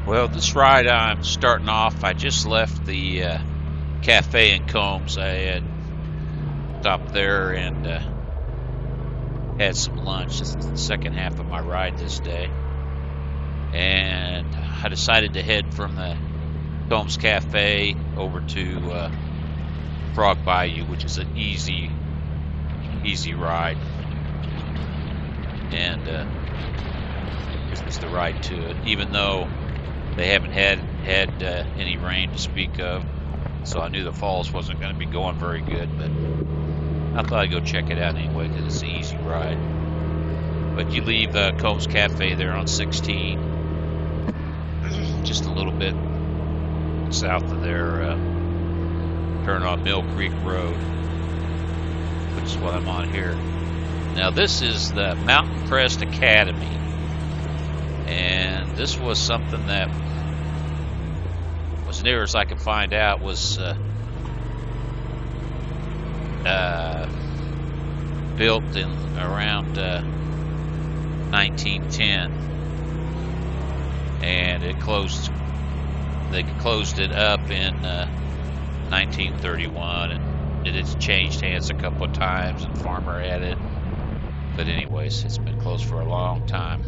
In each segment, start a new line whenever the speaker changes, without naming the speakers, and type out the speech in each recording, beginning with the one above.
Well, this ride I'm starting off, I just left the cafe in Combs. I had stopped there and had some lunch. This is the second half of my ride this day. And I decided to head from the Combs Cafe over to Frog Bayou, which is an easy ride. And this is the ride to it, even though they haven't had any rain to speak of, so I knew the falls wasn't going to be going very good, but I thought I'd go check it out anyway because it's an easy ride. But you leave Combs Cafe there on 16, just a little bit south of there, turn on Mill Creek Road, which is what I'm on here. Now this is the Mountain Crest Academy, and this was something that, as near as I could find out, was built in around 1910, and it closed. They closed it up in 1931, and it has changed hands a couple of times, and Farmer had it. But anyways, it's been closed for a long time.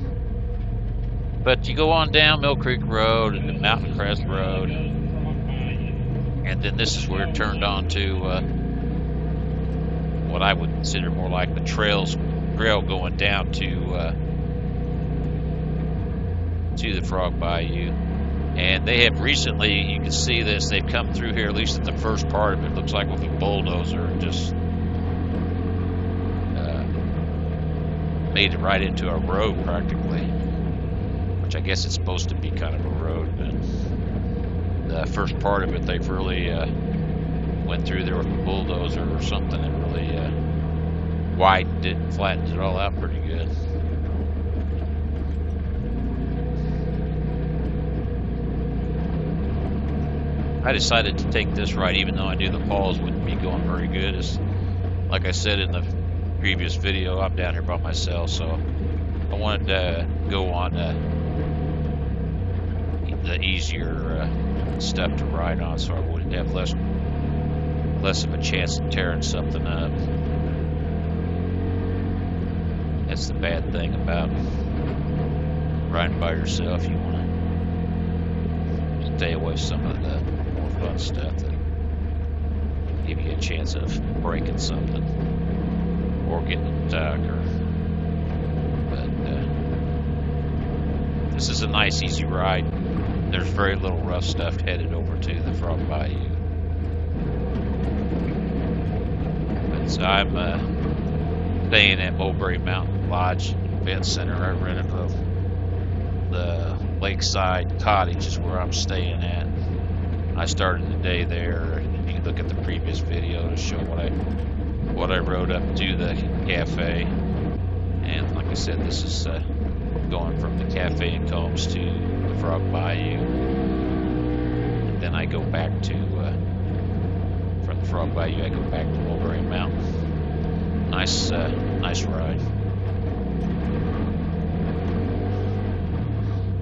But you go on down Mill Creek Road and the Mountain Crest Road, and then this is where it turned on to what I would consider more like the trail going down to the Frog Bayou. And they have recently, you can see this, they've come through here, at least at the first part of it, looks like with a bulldozer, just made it right into a road practically. Which I guess it's supposed to be kind of a road, but the first part of it, they've really went through there with a bulldozer or something and really widened it and flattened it all out pretty good. I decided to take this ride even though I knew the falls wouldn't be going very good. It's, like I said in the previous video, I'm down here by myself, so I wanted to go on the easier stuff to ride on, so I would have less of a chance of tearing something up. That's the bad thing about riding by yourself. You want to stay away from some of the more fun stuff that give you a chance of breaking something or getting stuck. But this is a nice, easy ride. There's very little rough stuff headed over to the Frog Bayou. But so I'm staying at Mulberry Mountain Lodge Event Center. I rented the lakeside cottage is where I'm staying at. I started the day there. You can look at the previous video to show what I rode up to the cafe. And like I said, this is going from the cafe in Combs to the Frog Bayou. And then I go back to, from the Frog Bayou, I go back to Mulberry Mountain. Nice ride.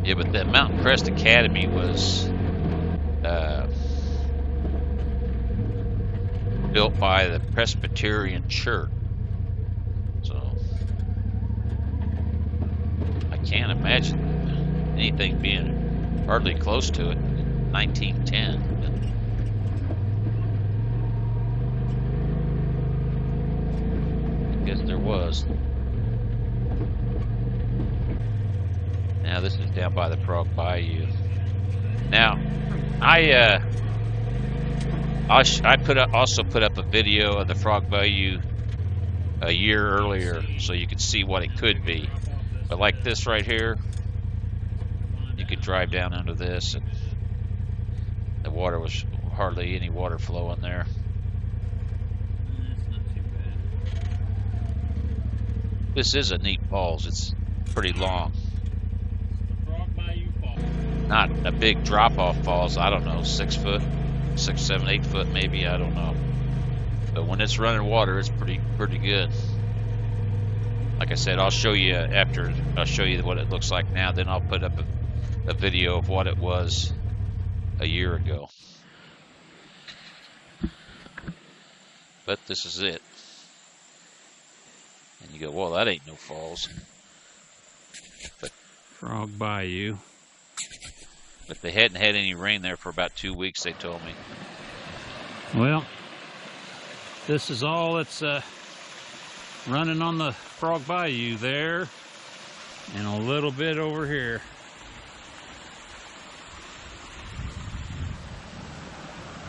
Yeah, but the Mountain Crest Academy was built by the Presbyterian Church. So I can't imagine anything being hardly close to it in 1910. I guess there was. Now this is down by the Frog Bayou. Now I also put up a video of the Frog Bayou a year earlier, so you could see what it could be. But like this right here, you could drive down under this, and the water was hardly any water flowing there. This is a neat falls. It's pretty long.
Frog Bayou Falls.
Not a big drop-off falls. I don't know, 6 foot, 6, 7, 8 foot maybe. I don't know. But when it's running water, it's pretty good. Like I said, I'll show you after. I'll show you what it looks like now. Then I'll put up a video of what it was a year ago. But this is it. And you go, well, that ain't no falls. But
Frog Bayou.
But they hadn't had any rain there for about 2 weeks, they told me.
Well, this is all that's running on the Frog Bayou there, and a little bit over here.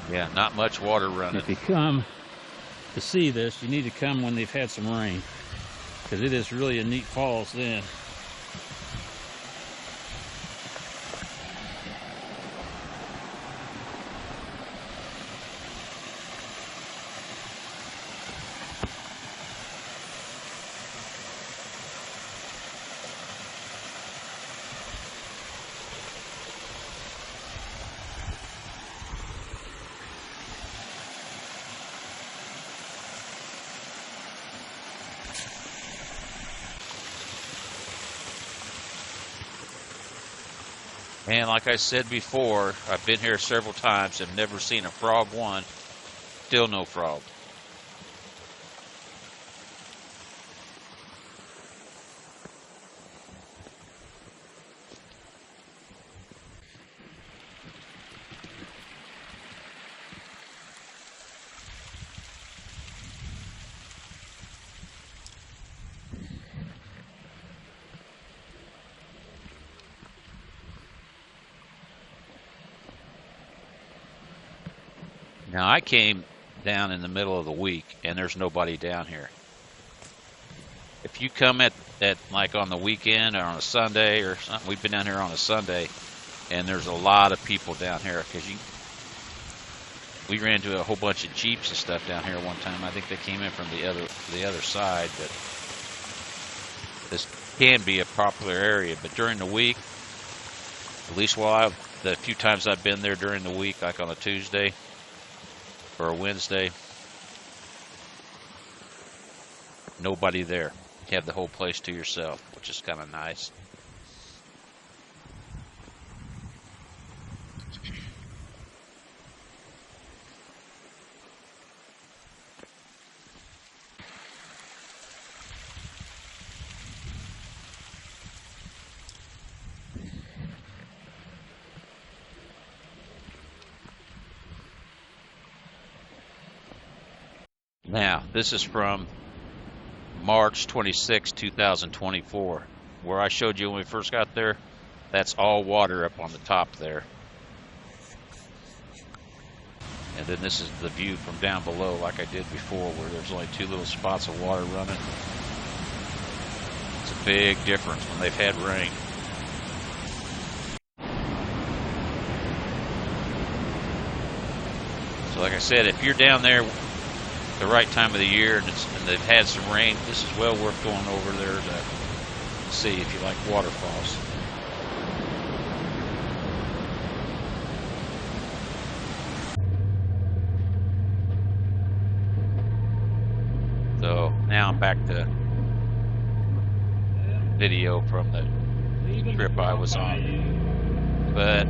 Yeah, not much water running.
If you come to see this, you need to come when they've had some rain, because it is really a neat falls then.
And like I said before, I've been here several times and never seen a frog one. Still no frog. Now I came down in the middle of the week and there's nobody down here. If you come at like on the weekend or on a Sunday or something, we've been down here on a Sunday and there's a lot of people down here because we ran into a whole bunch of Jeeps and stuff down here one time. I think they came in from the other side, but this can be a popular area. But during the week, at least the few times I've been there during the week, like on a Tuesday or a Wednesday, nobody there. You have the whole place to yourself, which is kind of nice. Now, this is from March 26, 2024. Where I showed you when we first got there, that's all water up on the top there. And then this is the view from down below, like I did before, where there's only two little spots of water running. It's a big difference when they've had rain. So like I said, if you're down there the right time of the year and they've had some rain, this is well worth going over there to see if you like waterfalls. So now I'm back to video from the trip I was on, but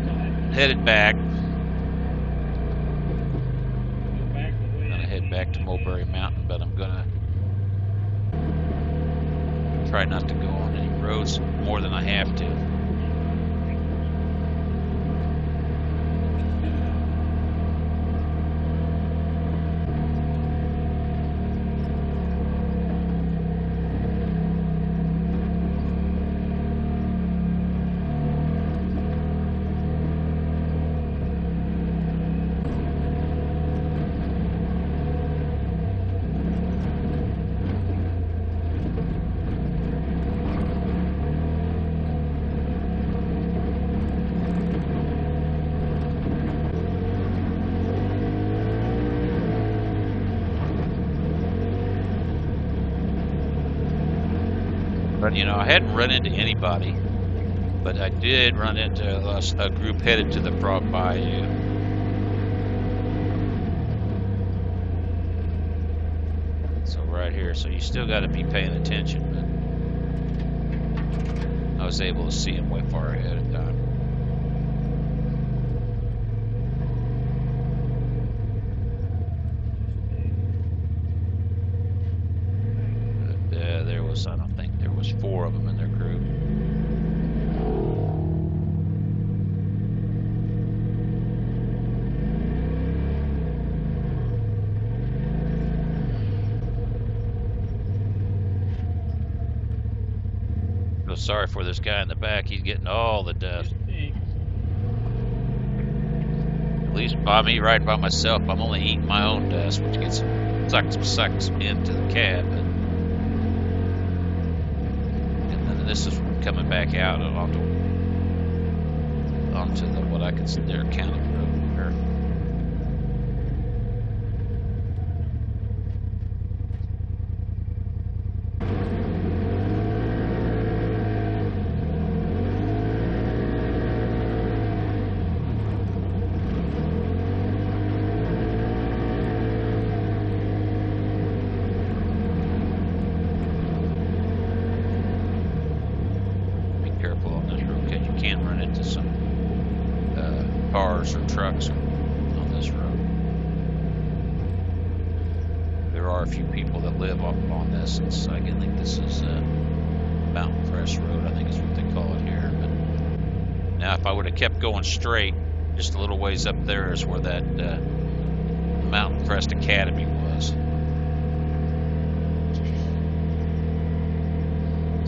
headed back. Back to Mulberry Mountain, but I'm gonna try not to go on any roads more than I have to. But you know, I hadn't run into anybody, but I did run into a group headed to the Frog Bayou. So right here, so you still got to be paying attention, but I was able to see them way far ahead of time. was, I don't think there was 4 of them in their group. Feel sorry for this guy in the back. He's getting all the dust. At least by me riding by myself, I'm only eating my own dust, which gets sucks into the cab. And then this is coming back out onto the what I consider county road here. Cars or trucks on this road. There are a few people that live on this. I think this is Mountain Crest Road, I think is what they call it here. But now if I would have kept going straight, just a little ways up there is where that Mountain Crest Academy was.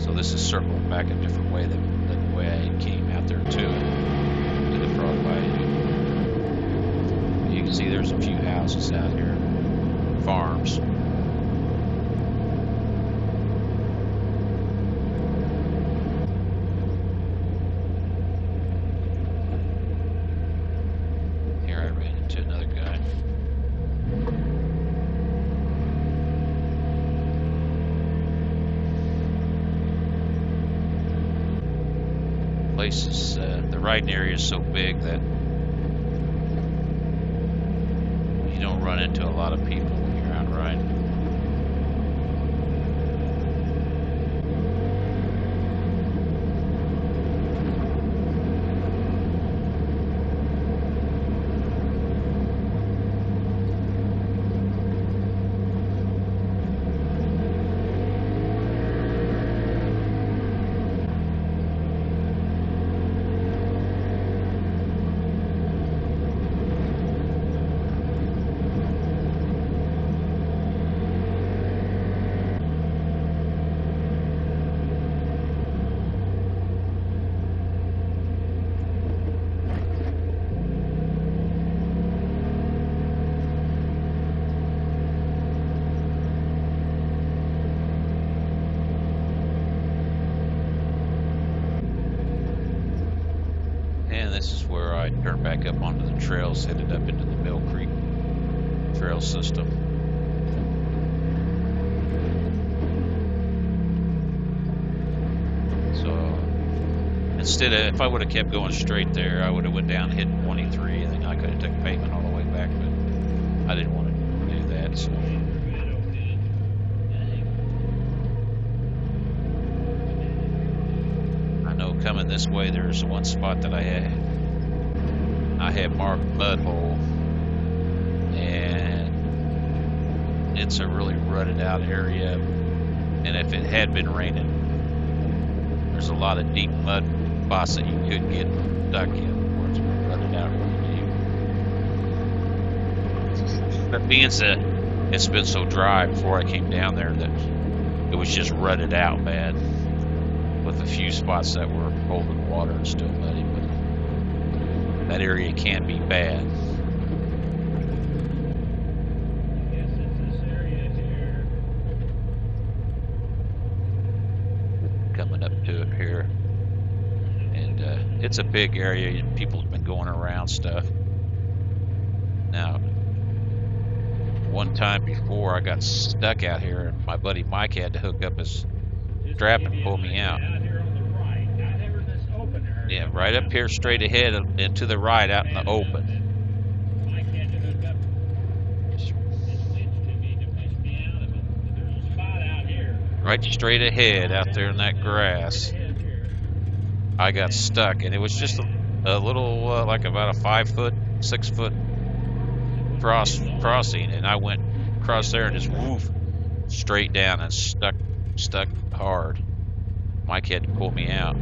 So this is circling back a different way than the way I came out there to the Frog Bayou. You can see there's a few houses out here, farms. Here I ran into another guy. Place is, the riding area is so big that you don't run into a lot of people when you're out riding. This is where I turned back up onto the trails, headed up into the Mill Creek trail system. So instead of, if I would have kept going straight there, I would have went down and hit 23, and then I could have took pavement all the way back, but I didn't want to do that. So. I know coming this way, there's one spot that I had marked mud hole, and it's a really rutted out area, and if it had been raining, there's a lot of deep mud spots that you could get stuck in where it's rutted out really deep. But being said, it's been so dry before I came down there that it was just rutted out bad, with a few spots that were holding water and still muddy, but that area can be bad.
I guess it's this area here.
Coming up to it here, and it's a big area. People's been going around stuff. Now, one time before I got stuck out here, and my buddy Mike had to hook up his strap and pull me out. Yeah, right up here, straight ahead and to the right, out in the open. Right straight ahead, out there in that grass. I got stuck, and it was just a little, like about a 5-foot, 6-foot crossing, and I went across there and just woof straight down and stuck stuck hard. Mike had to pull me out.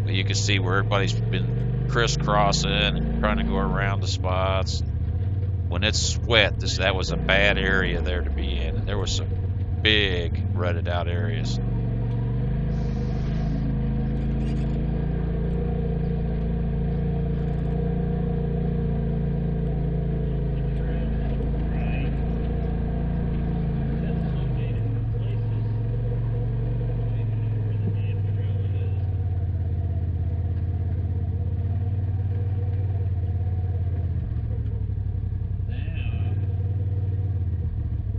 But you can see where everybody's been crisscrossing and trying to go around the spots. When it's wet, that was a bad area there to be in. And there was some big rutted out areas.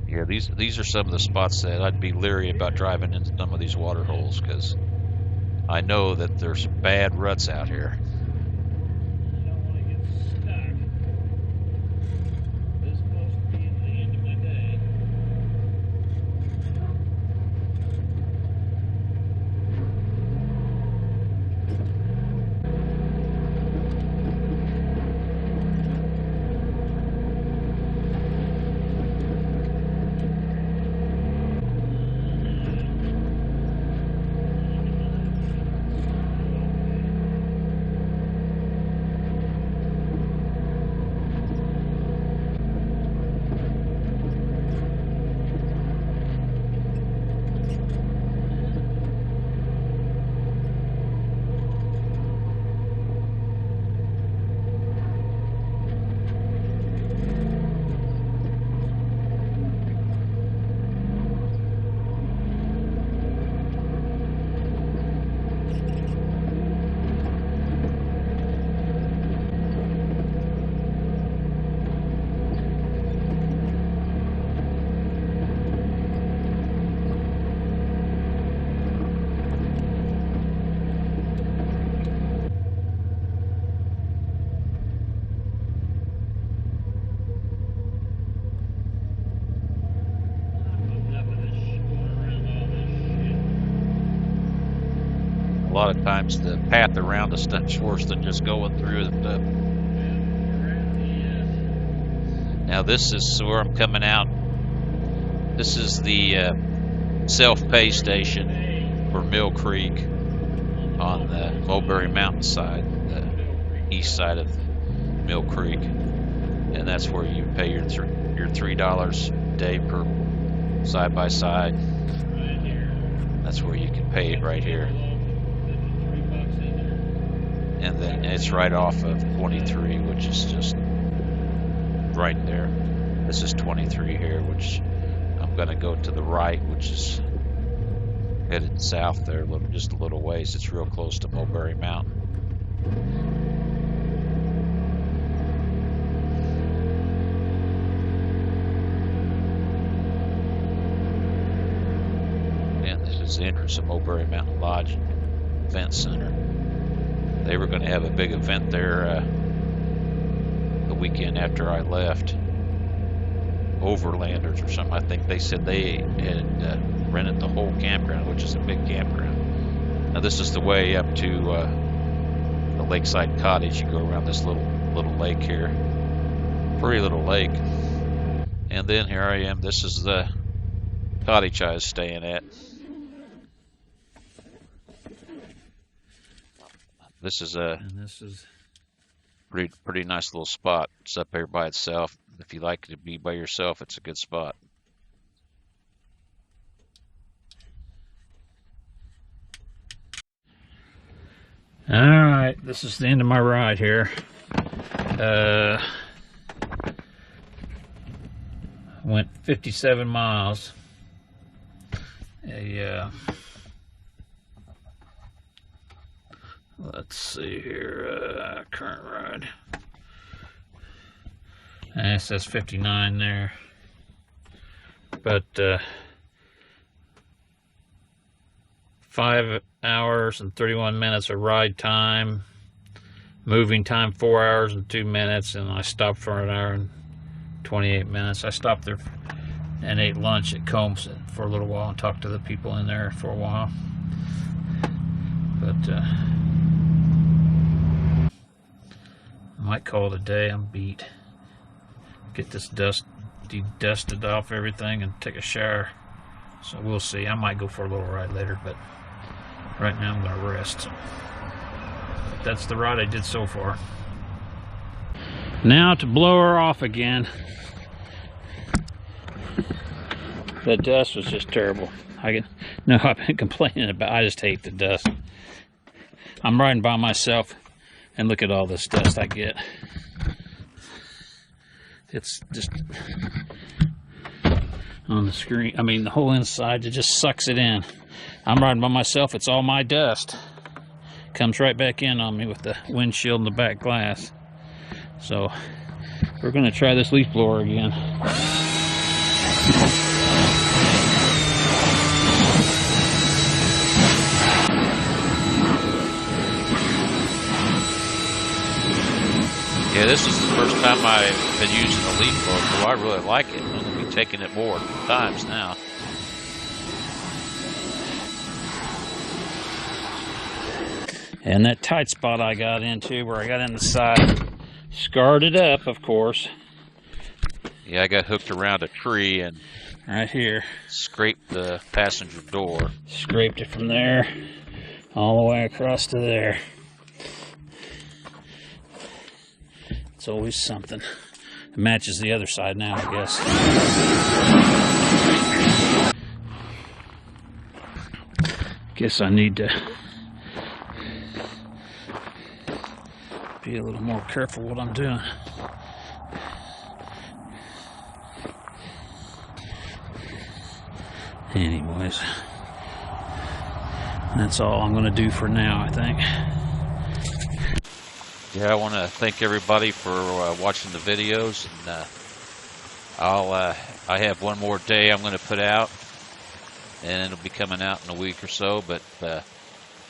Yeah, these are some of the spots that I'd be leery about driving into some of these water holes, because I know that there's bad ruts out here.
I don't want to get stuck this close to being the end of my day.
A lot of times the path around is much worse than just going through the. Now this is where I'm coming out. This is the self-pay station for Mill Creek on the Mulberry Mountain side, the east side of Mill Creek, and that's where you pay your $3 a day per side by side. That's where you can pay it right here. And then it's right off of 23, which is just right there. This is 23 here, which I'm going to go to the right, which is headed south there, just a little ways. It's real close to Mulberry Mountain. And this is the entrance of Mulberry Mountain Lodge Event Center. They were going to have a big event there the weekend after I left. Overlanders or something. I think they said they had rented the whole campground, which is a big campground. Now this is the way up to the lakeside cottage. You go around this little lake here. Pretty little lake. And then here I am. This is the cottage I was staying at. This is pretty nice little spot. It's up here by itself. If you like to be by yourself, it's a good spot.
All right, this is the end of my ride here. Went 57 miles. Let's see here, current ride. It says 59 there. But 5 hours and 31 minutes of ride time. Moving time 4 hours and 2 minutes, and I stopped for an hour and 28 minutes. I stopped there and ate lunch at Combs for a little while and talked to the people in there for a while. But I might call it a day. I'm beat. Get this dust dusted off everything and take a shower. So we'll see. I might go for a little ride later, but right now I'm going to rest. But that's the ride I did so far. Now to blow her off again. The dust was just terrible. I've been complaining about it. I just hate the dust. I'm riding by myself and look at all this dust I get. It's just on the screen. I mean, the whole inside, it just sucks it in. I'm riding by myself. It's all my dust. Comes right back in on me with the windshield and the back glass. So we're going to try this leaf blower again.
Yeah, this is the first time I've been using a leaf blower, so I really like it. I'm going to be taking it more times now.
And that tight spot I got into, where I got in the side, scarred it up, of course.
Yeah, I got hooked around a tree and
right here.
Scraped the passenger door.
Scraped it from there all the way across to there. It's always something. It matches the other side now, I guess. Guess I need to be a little more careful what I'm doing. Anyways, that's all I'm going to do for now, I think.
Yeah, I want to thank everybody for watching the videos, and I have one more day I'm going to put out, and it'll be coming out in a week or so. But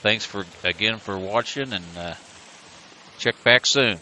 thanks again for watching, and check back soon.